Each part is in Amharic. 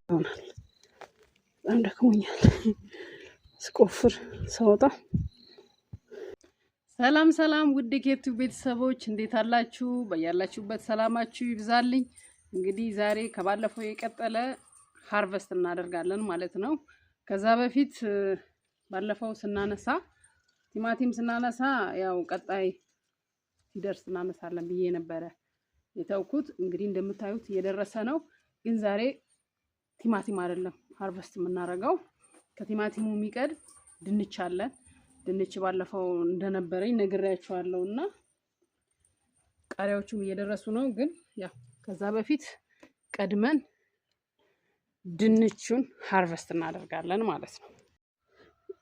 ይሆናል። በጣም ደክሞኛል ስቆፍር ሳወጣ። ሰላም ሰላም ውድ የዩቲዩብ ቤተሰቦች እንዴት አላችሁ? በያላችሁበት ሰላማችሁ ይብዛልኝ። እንግዲህ ዛሬ ከባለፈው የቀጠለ ሃርቨስት እናደርጋለን ማለት ነው። ከዛ በፊት ባለፈው ቲማቲም ስናነሳ ያው ቀጣይ ሲደርስ እናነሳለን ብዬ ነበረ የተውኩት። እንግዲህ እንደምታዩት እየደረሰ ነው። ግን ዛሬ ቲማቲም አይደለም ሃርቨስት የምናደርገው። ከቲማቲሙ የሚቀድ ድንች አለ። ድንች ባለፈው እንደነበረኝ ነግሬያችኋለሁና ቃሪያዎቹም እየደረሱ ነው። ግን ያው ከዛ በፊት ቀድመን ድንቹን ሃርቨስት እናደርጋለን ማለት ነው።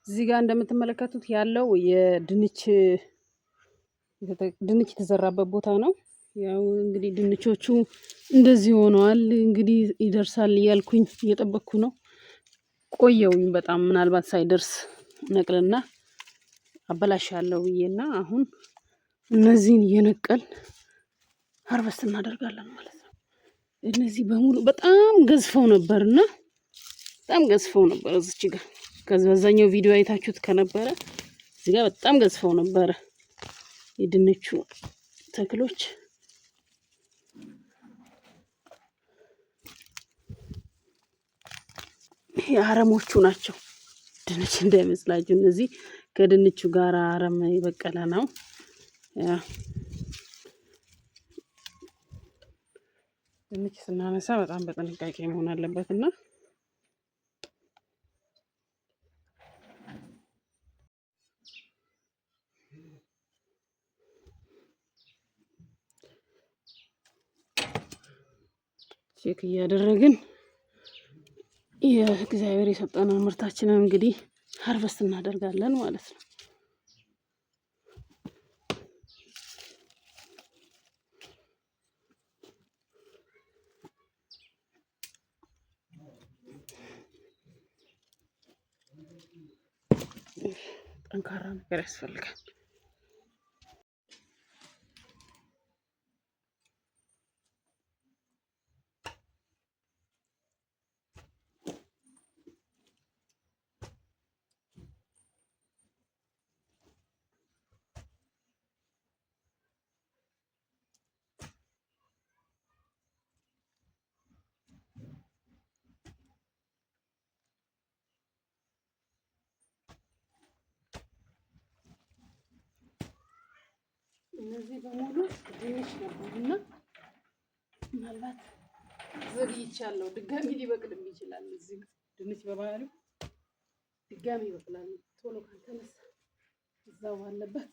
እዚህ ጋር እንደምትመለከቱት ያለው ድንች የተዘራበት ቦታ ነው። ያው እንግዲህ ድንቾቹ እንደዚህ ሆነዋል። እንግዲህ ይደርሳል እያልኩኝ እየጠበቅኩ ነው። ቆየውኝ በጣም ምናልባት ሳይደርስ ነቅልና አበላሻለሁ ብዬና አሁን እነዚህን እየነቀል ሃርቨስት እናደርጋለን ማለት ነው። እነዚህ በሙሉ በጣም ገዝፈው ነበርና እዚች ጋር ከዛኛው ቪዲዮ አይታችሁት ከነበረ እዚህ ጋር በጣም ገዝፈው ነበረ የድንቹ ተክሎች። አረሞቹ ናቸው፣ ድንች እንዳይመስላችሁ። እነዚህ ከድንቹ ጋር አረም የበቀለ ነው። ድንች ስናነሳ በጣም በጥንቃቄ መሆን አለበት እና ቼክ እያደረግን የእግዚአብሔር የሰጠነው ምርታችንን እንግዲህ ሃርቨስት እናደርጋለን ማለት ነው። ጠንካራ ነገር ያስፈልጋል። እነዚህ በሙሉ ድንች ነበሩና ምናልባት ዘግይቻለሁ። ድጋሚ ሊበቅልም ይችላል። እዚህ ድንች በባህሪው ድጋሚ ይበቅላል ቶሎ ካልተነሳ እዛው አለበት።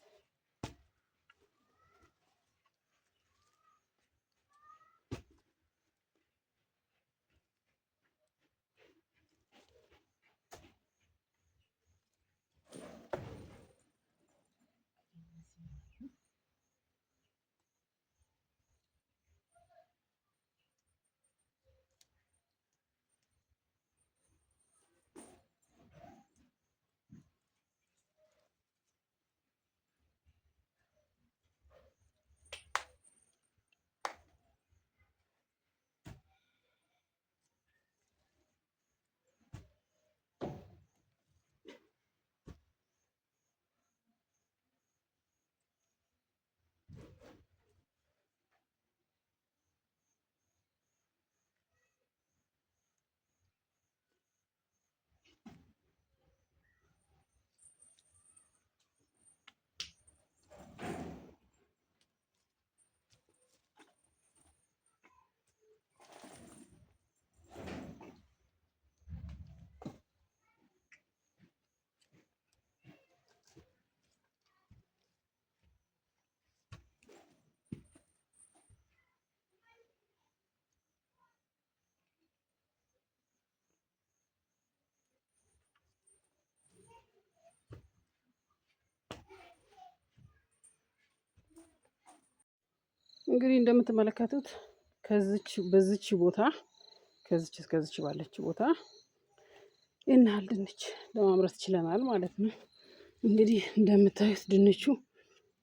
እንግዲህ እንደምትመለከቱት በዚች ቦታ ከዚች ባለች ቦታ ይህን ድንች ለማምረት ችለናል ማለት ነው። እንግዲህ እንደምታዩት ድንቹ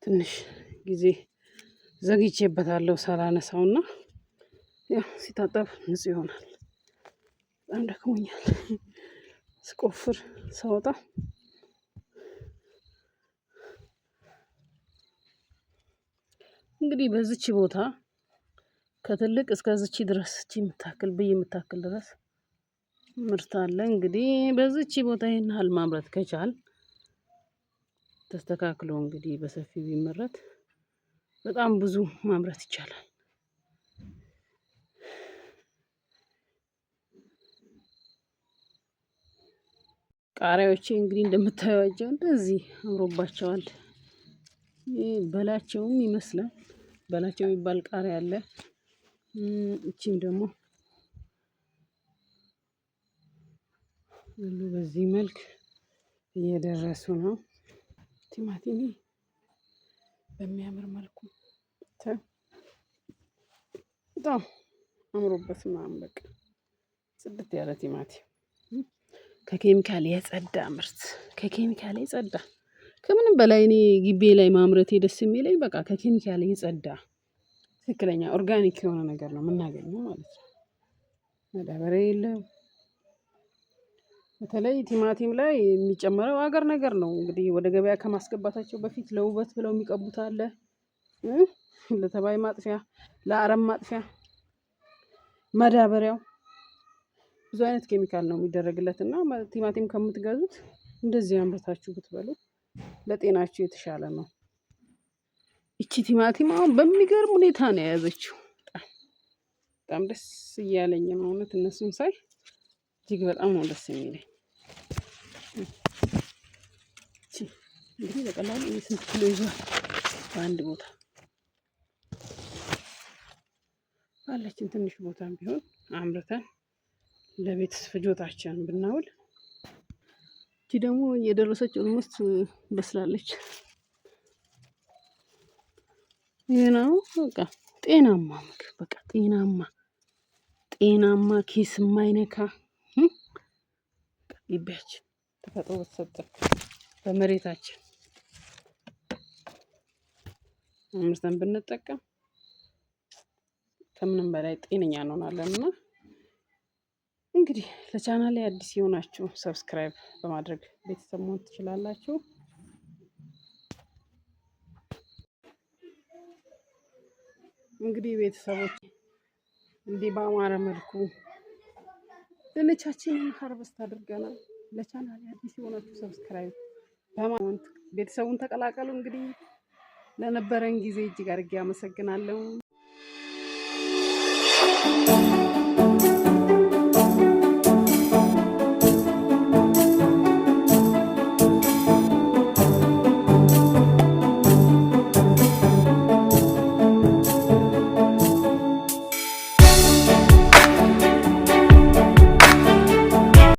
ትንሽ ጊዜ ዘግይቼበታለሁ ሳላነሳውና ያው ሲታጠብ ንጹህ ይሆናል። በጣም ደክሞኛል ስቆፍር ሳወጣ። እንግዲህ በዚች ቦታ ከትልቅ እስከዚች ድረስ እቺ የምታክል ብይ የምታክል ድረስ ምርት አለ። እንግዲህ በዚች ቦታ ይሄን ያህል ማምረት ከቻል ተስተካክሎ እንግዲህ በሰፊው ቢመረት በጣም ብዙ ማምረት ይቻላል። ቃሪያዎቼ እንግዲህ እንደምታዩዋቸው እንደዚህ አምሮባቸዋል። በላቸውም ይመስላል በላቸው የሚባል ቃሪያ አለ። እቺም ደግሞ ሁሉ በዚህ መልክ እየደረሱ ነው። ቲማቲም በሚያምር መልኩ በጣም አምሮበት ምናምን በቃ ጽድት ያለ ቲማቲም ከኬሚካል የጸዳ ምርት ከኬሚካል የጸዳ ከምንም በላይ እኔ ግቢ ላይ ማምረቴ ደስ የሚለኝ በቃ ከኬሚካል የጸዳ ትክክለኛ ኦርጋኒክ የሆነ ነገር ነው የምናገኘው ማለት ነው። ማዳበሪያ የለም። በተለይ ቲማቲም ላይ የሚጨመረው አገር ነገር ነው እንግዲህ ወደ ገበያ ከማስገባታቸው በፊት ለውበት ብለው የሚቀቡት አለ። ለተባይ ማጥፊያ ለአረም ማጥፊያ ማዳበሪያው ብዙ አይነት ኬሚካል ነው የሚደረግለት እና ቲማቲም ከምትገዙት እንደዚህ አምርታችሁ ብትበሉ ለጤናችሁ የተሻለ ነው። እቺ ቲማቲም አሁን በሚገርም ሁኔታ ነው የያዘችው። በጣም ደስ እያለኝ ነው እውነት እነሱን ሳይ እጅግ በጣም ነው ደስ የሚለኝ። እንግዲህ በቀላሉ ስንት ኪሎ ይዟል በአንድ ቦታ ባለችን ትንሽ ቦታም ቢሆን አምርተን ለቤት ፍጆታችን ብናውል። እቺ ደግሞ እየደረሰች ኦልሞስት በስላለች። ይሄ ነው በቃ ጤናማ ምግብ በቃ ጤናማ ኪስ የማይነካ ግቢያችን ተፈጥሮ በተሰጠን በመሬታችን አምርተን ብንጠቀም ከምንም በላይ ጤነኛ እንሆናለን። እና እንግዲህ ለቻናሌ አዲስ የሆናችሁ ሰብስክራይብ በማድረግ ቤተሰብ መሆን ትችላላችሁ። እንግዲህ ቤተሰቦች እንዲህ በአማረ መልኩ ድንቻችንን ሀርቨስት አድርገናል። ለቻናሌ አዲስ የሆናችሁ ሰብስክራይብ በማድረግ ቤተሰቡን ተቀላቀሉ። እንግዲህ ለነበረን ጊዜ እጅግ አድርጌ አመሰግናለሁ።